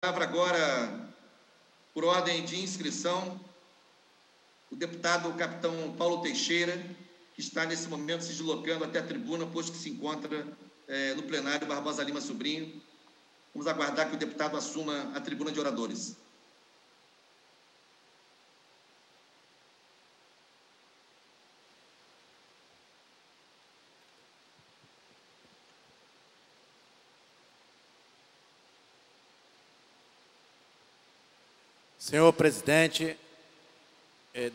Palavra agora, por ordem de inscrição, o deputado capitão Paulo Teixeira, que está nesse momento se deslocando até a tribuna, posto que se encontra no plenário Barbosa Lima Sobrinho. Vamos aguardar que o deputado assuma a tribuna de oradores. Senhor presidente,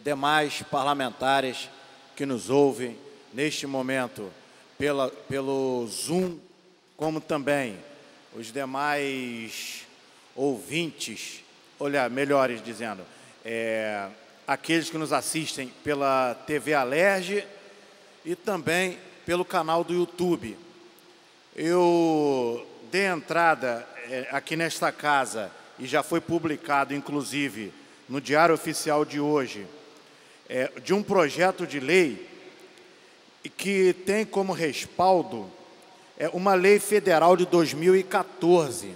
demais parlamentares que nos ouvem neste momento pelo Zoom, como também os demais ouvintes, melhores dizendo, aqueles que nos assistem pela TV Alerj e também pelo canal do YouTube. Eu dei entrada aqui nesta casa e já foi publicado, inclusive, no Diário Oficial de hoje, de um projeto de lei que tem como respaldo uma lei federal de 2014.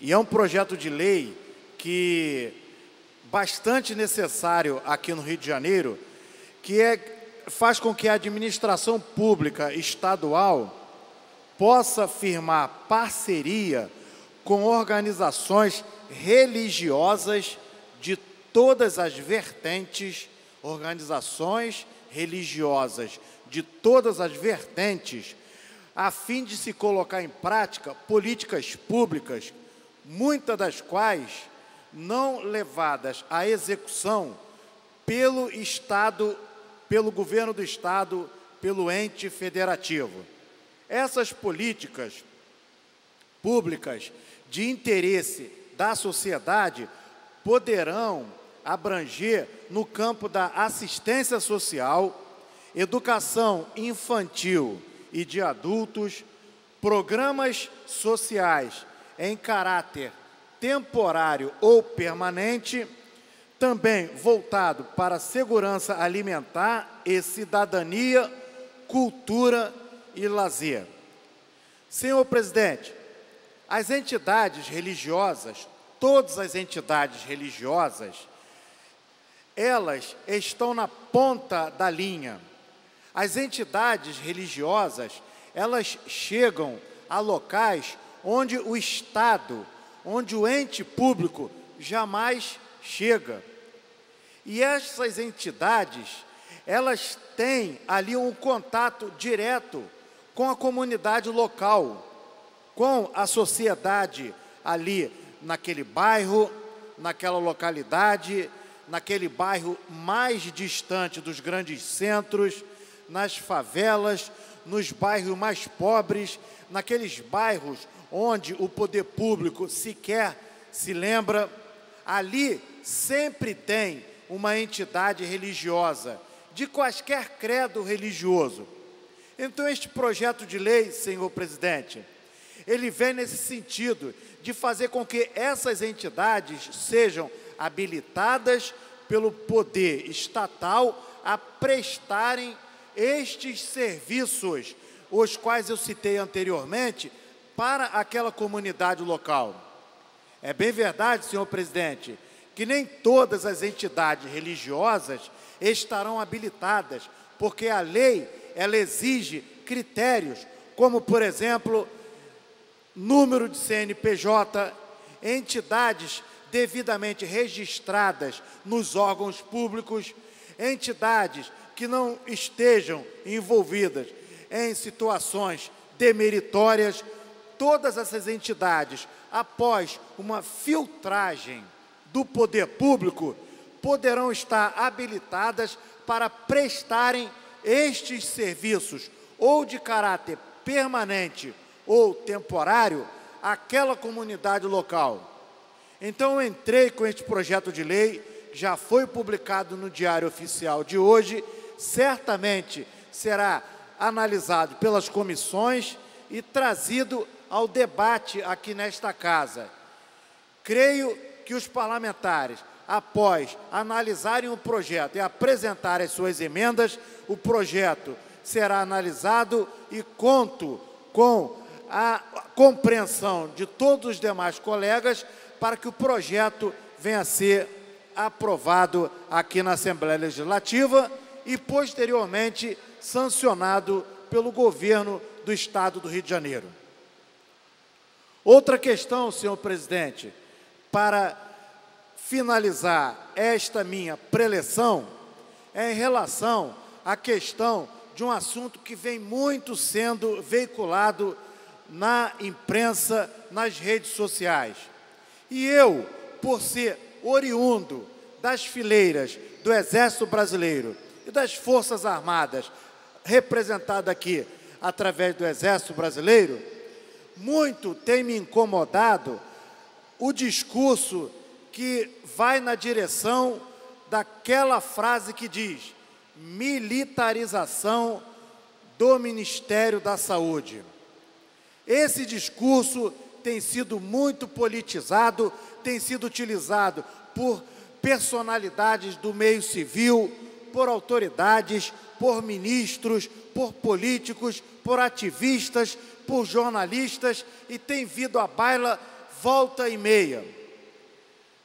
E é um projeto de lei que bastante necessário aqui no Rio de Janeiro, que faz com que a administração pública estadual possa firmar parceria com organizações religiosas de todas as vertentes, a fim de se colocar em prática políticas públicas, muitas das quais não levadas à execução pelo Estado, pelo governo do Estado, pelo ente federativo. Essas políticas públicas de interesse da sociedade poderão abranger no campo da assistência social, educação infantil e de adultos, programas sociais em caráter temporário ou permanente, também voltado para segurança alimentar e cidadania, cultura e lazer. Senhor presidente, as entidades religiosas, todas as entidades religiosas, elas estão na ponta da linha. As entidades religiosas, elas chegam a locais onde o Estado, onde o ente público jamais chega. E essas entidades, elas têm ali um contato direto com a comunidade local, com a sociedade ali naquele bairro, naquela localidade, naquele bairro mais distante dos grandes centros, nas favelas, nos bairros mais pobres, naqueles bairros onde o poder público sequer se lembra. Ali sempre tem uma entidade religiosa, de quaisquer credo religioso. Então, este projeto de lei, senhor presidente, ele vem nesse sentido de fazer com que essas entidades sejam habilitadas pelo poder estatal a prestarem estes serviços, os quais eu citei anteriormente, para aquela comunidade local. É bem verdade, senhor presidente, que nem todas as entidades religiosas estarão habilitadas, porque a lei, ela exige critérios, como, por exemplo, número de CNPJ, entidades devidamente registradas nos órgãos públicos, entidades que não estejam envolvidas em situações demeritórias. Todas essas entidades, após uma filtragem do poder público, poderão estar habilitadas para prestarem estes serviços, ou de caráter permanente ou temporário, àquela comunidade local. Então, eu entrei com este projeto de lei, já foi publicado no Diário Oficial de hoje, certamente será analisado pelas comissões e trazido ao debate aqui nesta casa. Creio que os parlamentares, após analisarem o projeto e apresentarem as suas emendas, o projeto será analisado e conto com a compreensão de todos os demais colegas para que o projeto venha a ser aprovado aqui na Assembleia Legislativa e, posteriormente, sancionado pelo governo do Estado do Rio de Janeiro. Outra questão, senhor presidente, para finalizar esta minha preleção, é em relação à questão de um assunto que vem muito sendo veiculado na imprensa, nas redes sociais. E eu, por ser oriundo das fileiras do Exército Brasileiro e das Forças Armadas, representado aqui através do Exército Brasileiro, muito tem me incomodado o discurso que vai na direção daquela frase que diz militarização do Ministério da Saúde. Esse discurso tem sido muito politizado, tem sido utilizado por personalidades do meio civil, por autoridades, por ministros, por políticos, por ativistas, por jornalistas e tem vindo à baila volta e meia,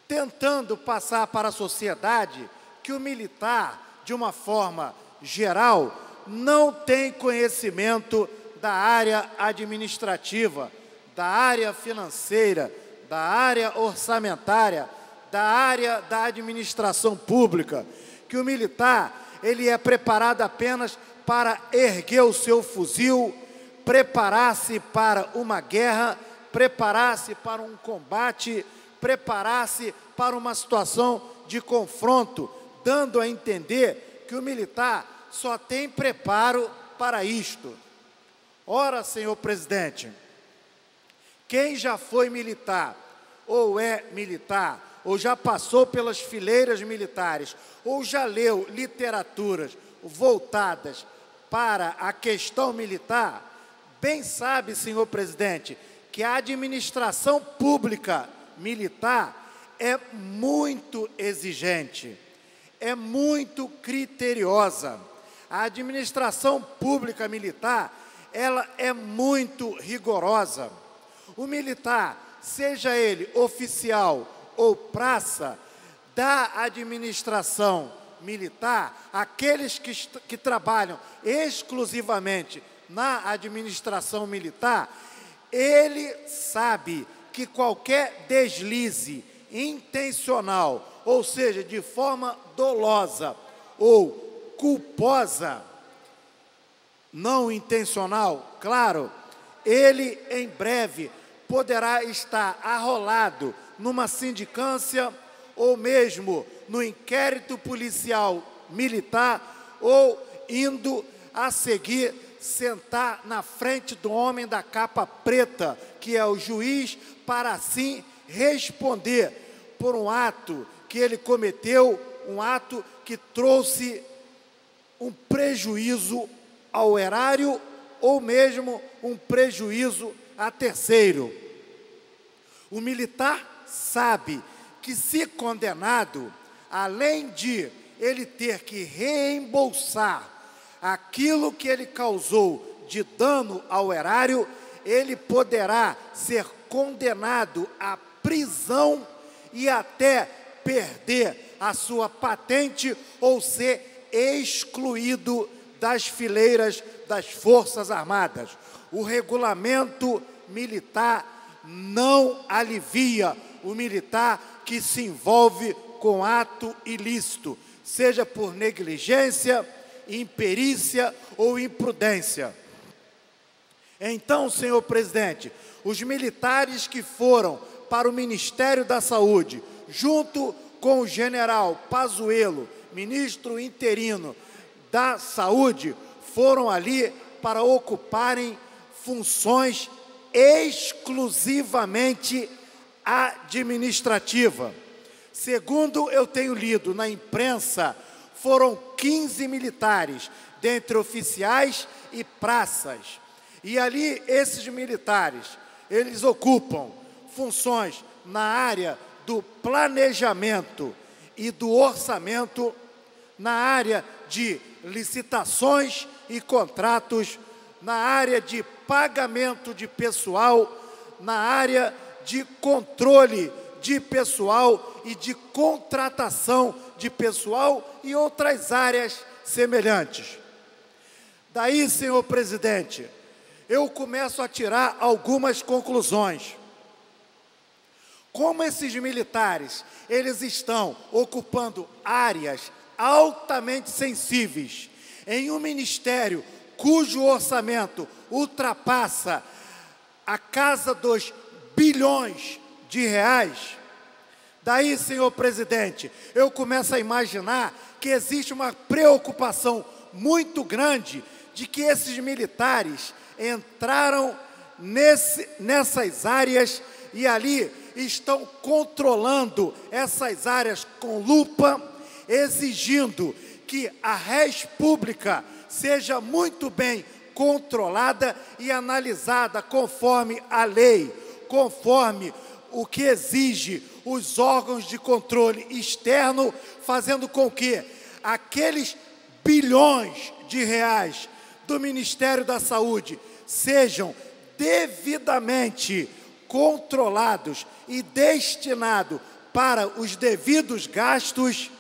tentando passar para a sociedade que o militar, de uma forma geral, não tem conhecimento da área administrativa, da área financeira, da área orçamentária, da área da administração pública, que o militar, ele é preparado apenas para erguer o seu fuzil, preparar-se para uma guerra, preparar-se para um combate, preparar-se para uma situação de confronto, dando a entender que o militar só tem preparo para isto. Ora, senhor presidente, quem já foi militar, ou é militar, ou já passou pelas fileiras militares, ou já leu literaturas voltadas para a questão militar, bem sabe, senhor presidente, que a administração pública militar é muito exigente, é muito criteriosa. A administração pública militar, ela é muito rigorosa. O militar, seja ele oficial ou praça, da administração militar, aqueles que trabalham exclusivamente na administração militar, ele sabe que qualquer deslize intencional, ou seja, de forma dolosa ou culposa, não intencional, claro, ele em breve poderá estar arrolado numa sindicância ou mesmo no inquérito policial militar ou indo a seguir sentar na frente do homem da capa preta, que é o juiz, para assim responder por um ato que ele cometeu, um ato que trouxe um prejuízo ao erário ou mesmo um prejuízo a terceiro. O militar sabe que, se condenado, além de ele ter que reembolsar aquilo que ele causou de dano ao erário, ele poderá ser condenado à prisão e até perder a sua patente ou ser excluído das fileiras das Forças Armadas. O regulamento militar não alivia o militar que se envolve com ato ilícito, seja por negligência, imperícia ou imprudência. Então, senhor presidente, os militares que foram para o Ministério da Saúde, junto com o general Pazuello, ministro interino da Saúde, foram ali para ocuparem funções exclusivamente administrativas. Segundo eu tenho lido na imprensa, foram 15 militares, dentre oficiais e praças. E ali, esses militares, eles ocupam funções na área do planejamento e do orçamento, na área de licitações e contratos, na área de pagamento de pessoal na área de controle de pessoal e de contratação de pessoal e outras áreas semelhantes. Daí, senhor presidente, eu começo a tirar algumas conclusões. Como esses militares, eles estão ocupando áreas altamente sensíveis em um ministério cujo orçamento ultrapassa a casa dos bilhões de reais, daí, senhor presidente, eu começo a imaginar que existe uma preocupação muito grande de que esses militares entraram nessas áreas e ali estão controlando essas áreas com lupa, exigindo que a res pública seja muito bem controlada e analisada conforme a lei, conforme o que exige os órgãos de controle externo, fazendo com que aqueles bilhões de reais do Ministério da Saúde sejam devidamente controlados e destinados para os devidos gastos,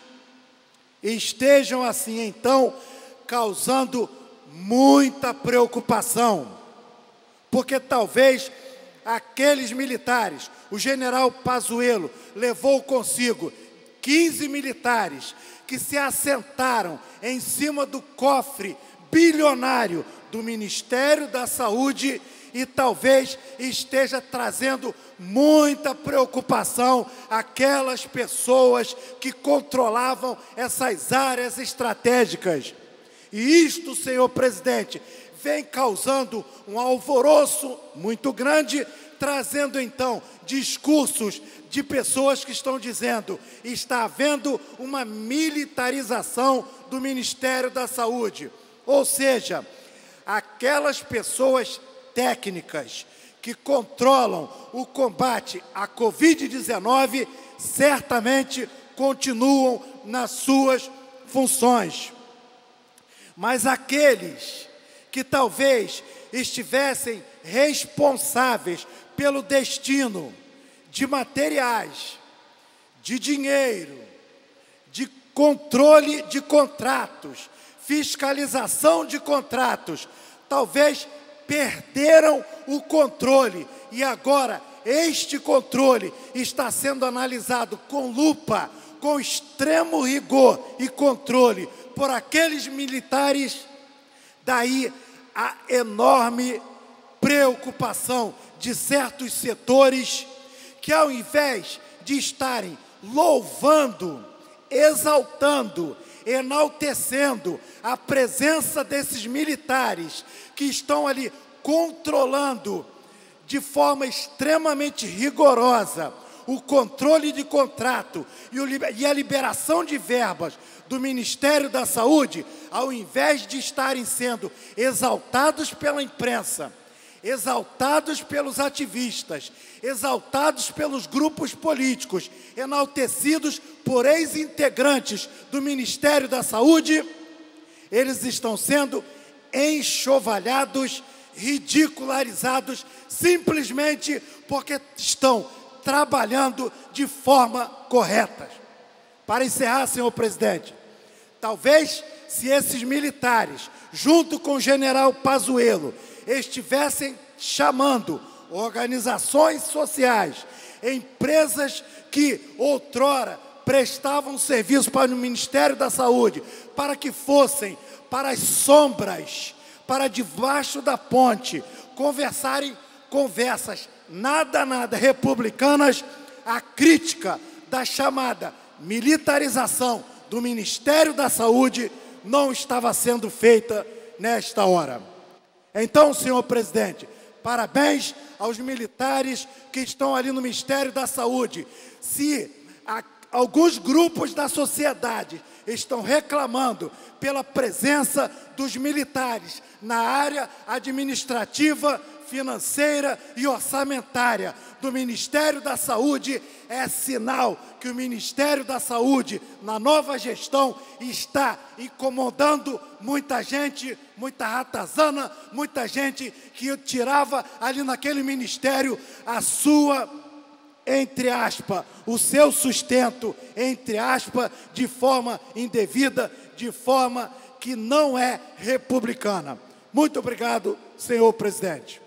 estejam assim, então, causando muita preocupação, porque talvez aqueles militares, o general Pazuello levou consigo 15 militares que se assentaram em cima do cofre bilionário do Ministério da Saúde e talvez esteja trazendo muita preocupação àquelas pessoas que controlavam essas áreas estratégicas. E isto, senhor presidente, vem causando um alvoroço muito grande, trazendo então discursos de pessoas que estão dizendo que está havendo uma militarização do Ministério da Saúde. Ou seja, aquelas pessoas técnicas que controlam o combate à Covid-19 certamente continuam nas suas funções. Mas aqueles que talvez estivessem responsáveis pelo destino de materiais, de dinheiro, de controle de contratos, fiscalização de contratos, talvez perderam o controle e agora este controle está sendo analisado com lupa, com extremo rigor e controle por aqueles militares. Daí a enorme preocupação de certos setores que, ao invés de estarem louvando, exaltando, enaltecendo a presença desses militares que estão ali controlando de forma extremamente rigorosa o controle de contrato e a liberação de verbas do Ministério da Saúde, ao invés de estarem sendo exaltados pela imprensa, exaltados pelos ativistas, exaltados pelos grupos políticos, enaltecidos por ex-integrantes do Ministério da Saúde, eles estão sendo enxovalhados, ridicularizados, simplesmente porque estão trabalhando de forma correta. Para encerrar, senhor presidente, talvez se esses militares, junto com o general Pazuello, estivessem chamando organizações sociais, empresas que outrora prestavam serviço para o Ministério da Saúde, para que fossem para as sombras, para debaixo da ponte, conversarem conversas nada republicanas, a crítica da chamada militarização do Ministério da Saúde não estava sendo feita nesta hora. Então, senhor presidente, parabéns aos militares que estão ali no Ministério da Saúde. Se alguns grupos da sociedade estão reclamando pela presença dos militares na área administrativa, financeira e orçamentária do Ministério da Saúde é sinal que o Ministério da Saúde, na nova gestão, está incomodando muita gente, muita ratazana, muita gente que tirava ali naquele ministério a sua, entre aspas, o seu sustento, entre aspas, de forma indevida, de forma que não é republicana. Muito obrigado, senhor presidente.